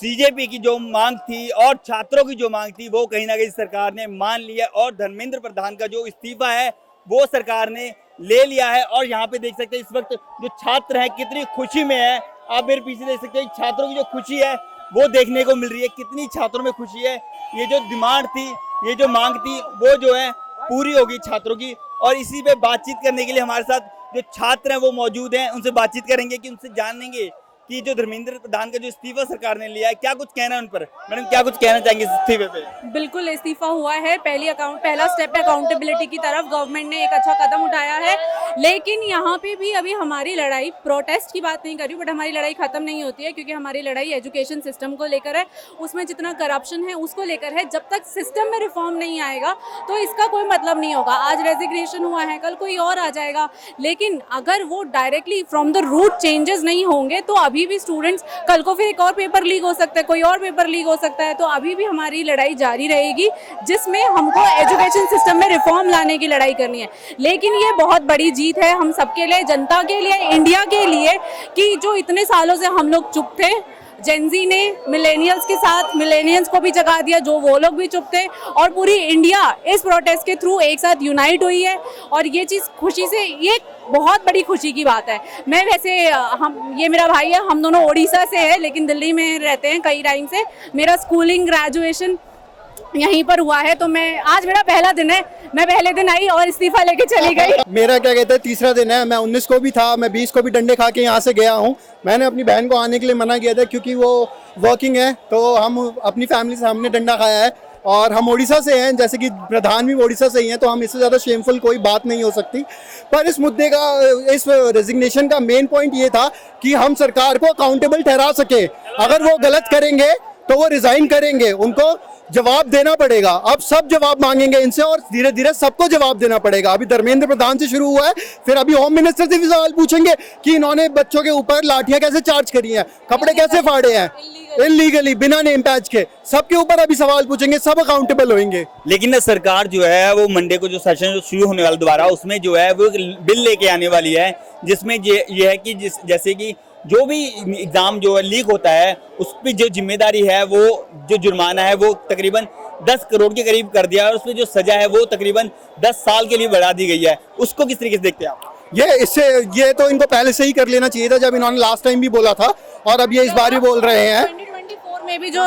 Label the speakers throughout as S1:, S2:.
S1: CJP की जो मांग थी और छात्रों की जो मांग थी वो कहीं ना कहीं सरकार ने मान लिया और धर्मेंद्र प्रधान का जो इस्तीफा है वो सरकार ने ले लिया है। और यहाँ पे देख सकते हैं इस वक्त जो छात्र हैं कितनी खुशी में है। आप मेरे पीछे देख सकते हैं छात्रों की जो खुशी है वो देखने को मिल रही है, कितनी छात्रों में खुशी है। ये जो डिमांड थी, ये जो मांग थी वो जो है पूरी होगी छात्रों की। और इसी पे बातचीत करने के लिए हमारे साथ जो छात्र हैं वो मौजूद हैं, उनसे बातचीत करेंगे कि उनसे जानेंगे कि जो धर्मेंद्र प्रधान का जो इस्तीफा सरकार ने लिया है क्या कुछ कहना है उन पर। मैडम क्या कुछ कहना चाहेंगे इस इस्तीफे पे?
S2: बिल्कुल इस्तीफा हुआ है, पहला स्टेप अकाउंटेबिलिटी की तरफ गवर्नमेंट ने एक अच्छा कदम उठाया है। लेकिन यहाँ पे भी अभी हमारी लड़ाई, प्रोटेस्ट की बात नहीं कर रही हूँ, बट हमारी लड़ाई खत्म नहीं होती है, क्योंकि हमारी लड़ाई एजुकेशन सिस्टम को लेकर है, उसमें जितना करप्शन है उसको लेकर है। जब तक सिस्टम में रिफॉर्म नहीं आएगा तो इसका कोई मतलब नहीं होगा। आज रेजिग्नेशन हुआ है, कल कोई और आ जाएगा, लेकिन अगर वो directly from the root changes नहीं होंगे तो अभी भी स्टूडेंट्स, कल को फिर एक और पेपर लीक हो सकता है, कोई और पेपर लीक हो सकता है। तो अभी भी हमारी लड़ाई जारी रहेगी, जिसमें हमको एजुकेशन सिस्टम में रिफॉर्म लाने की लड़ाई करनी है। लेकिन ये बहुत बड़ी जीत है हम सबके लिए, जनता के लिए, इंडिया के लिए, कि जो इतने सालों से हम लोग चुप थे, जेनजी ने मिलेनियल्स के साथ मिलेनियल्स को भी जगा दिया, जो वो लोग भी चुप थे, और पूरी इंडिया इस प्रोटेस्ट के थ्रू एक साथ यूनाइट हुई है। और ये चीज़ खुशी से, ये बहुत बड़ी खुशी की बात है। मैं वैसे ये मेरा भाई है, हम दोनों ओडिशा से है लेकिन दिल्ली में रहते हैं कई टाइम से। मेरा स्कूलिंग, ग्रेजुएशन यहीं पर हुआ है, तो मैं, आज मेरा पहला दिन है, मैं पहले दिन आई और इस्तीफा लेके चली गई।
S3: मेरा क्या कहते हैं तीसरा दिन है। मैं 19 को भी था, मैं 20 को भी डंडे खा के यहाँ से गया हूँ। मैंने अपनी बहन को आने के लिए मना किया था क्योंकि वो वर्किंग है, तो हम अपनी फैमिली से हमने डंडा खाया है। और हम ओडिशा से हैं, जैसे कि प्रधान भी ओडिशा से ही हैं, तो हम इससे ज़्यादा शेमफुल कोई बात नहीं हो सकती। पर इस मुद्दे का, इस रेजिग्नेशन का मेन पॉइंट ये था कि हम सरकार को अकाउंटेबल ठहरा सके। अगर वो गलत करेंगे तो वो रिजाइन करेंगे, उनको जवाब देना पड़ेगा। अब सब जवाब मांगेंगे इनसे और धीरे धीरे सबको जवाब देना पड़ेगा। अभी धर्मेंद्र प्रधान से शुरू हुआ है, फिर अभी होम मिनिस्टर से भी सवाल पूछेंगे कि इन्होंने बच्चों के ऊपर लाठियां कैसे चार्ज करी हैं, कपड़े कैसे फाड़े हैं इलीगली, बिना नेम पैच के। सबके ऊपर अभी सवाल पूछेंगे, सब अकाउंटेबल होंगे।
S1: लेकिन ना सरकार जो है वो मंडे को जो सेशन जो शुरू होने वाला दोबारा, उसमें जो है वो बिल लेके आने वाली है, जिसमें ये है कि जैसे कि जो भी एग्जाम जो है लीक होता है उस पर जो जिम्मेदारी है, वो जो जुर्माना है वो तकरीबन 10 करोड़ के करीब कर दिया है, और उसमें जो सजा है वो तकरीबन 10 साल के लिए बढ़ा दी गई है। उसको किस तरीके से देखते हैं आप?
S3: ये तो इनको पहले से ही कर लेना चाहिए था, जब इन्होंने लास्ट टाइम भी बोला था और अब ये इस बार भी बोल रहे हैं।
S2: 2024 में भी जो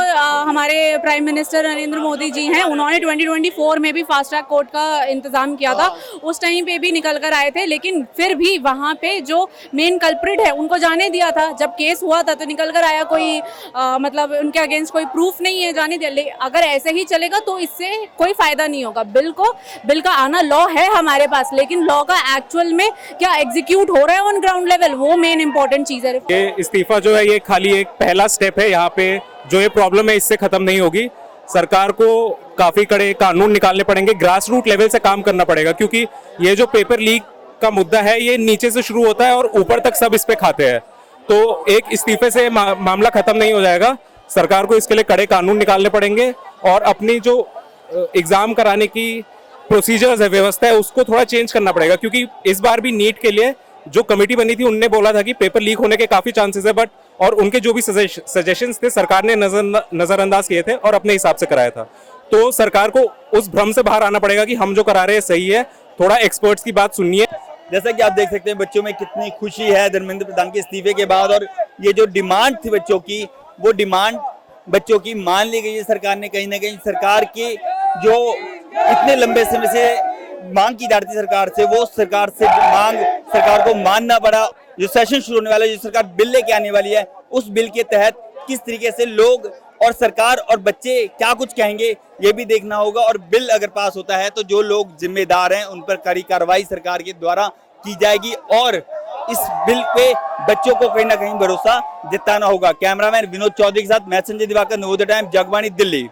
S2: हमारे प्राइम मिनिस्टर नरेंद्र मोदी जी हैं, उन्होंने 2024 में भी फास्ट ट्रैक कोर्ट का इंतजाम किया था। उस टाइम पे भी निकल कर आए थे, लेकिन फिर भी वहाँ पे जो मेन कल्प्रिट है उनको जाने दिया था। जब केस हुआ था तो निकल कर आया, कोई मतलब उनके अगेंस्ट कोई प्रूफ नहीं है, जाने दिया। अगर ऐसे ही चलेगा तो इससे कोई फायदा नहीं होगा। बिल का आना, लॉ है हमारे पास, लेकिन लॉ का एक्चुअल में क्या एग्जीक्यूट हो रहा है ऑन ग्राउंड लेवल, वो मेन इंपॉर्टेंट चीज है।
S4: ये इस्तीफा जो है ये खाली एक पहला स्टेप है। यहाँ पे जो ये प्रॉब्लम है इससे खत्म नहीं होगी। सरकार को काफी कड़े कानून निकालने पड़ेंगे, ग्रास रूट लेवल से काम करना पड़ेगा, क्योंकि ये जो पेपर लीक का मुद्दा है ये नीचे से शुरू होता है और ऊपर तक सब इस पे खाते हैं। तो एक इस्तीफे से मामला खत्म नहीं हो जाएगा। सरकार को इसके लिए कड़े कानून निकालने पड़ेंगे और अपनी जो एग्जाम कराने की प्रोसीजर्स है, व्यवस्था है, उसको थोड़ा चेंज करना पड़ेगा। क्योंकि इस बार भी नीट के लिए जो कमेटी बनी थी उनने बोला था कि पेपर लीक होने के काफी चांसेस है, बट और उनके जो भी सजेशंस थे सरकार ने नजरअंदाज किए थे और अपने हिसाब से कराया था। तो सरकार को उस भ्रम से बाहर आना पड़ेगा कि हम जो करा रहे हैं सही है, थोड़ा एक्सपर्ट्स की बात सुनिए।
S1: जैसा कि आप देख सकते हैं बच्चों में कितनी खुशी है धर्मेंद्र प्रधान के इस्तीफे के बाद, और ये जो डिमांड थी बच्चों की, वो डिमांड बच्चों की मान ली गई है सरकार ने। कहीं ना कहीं सरकार की जो इतने लंबे समय से मांग की जा रही थी सरकार से, वो सरकार से मांग सरकार को मानना पड़ा। जो सेशन शुरू होने वाला है, जो सरकार बिल लेके आने वाली है, उस बिल के तहत किस तरीके से लोग और सरकार और बच्चे क्या कुछ कहेंगे ये भी देखना होगा। और बिल अगर पास होता है तो जो लोग जिम्मेदार हैं उन पर कड़ी कार्रवाई सरकार के द्वारा की जाएगी, और इस बिल पे बच्चों को कहीं ना कहीं भरोसा जताना होगा। कैमरामैन विनोद चौधरी के साथ मैं संजय दिवाकर, नवोदय टाइम्स, जगबानी, दिल्ली।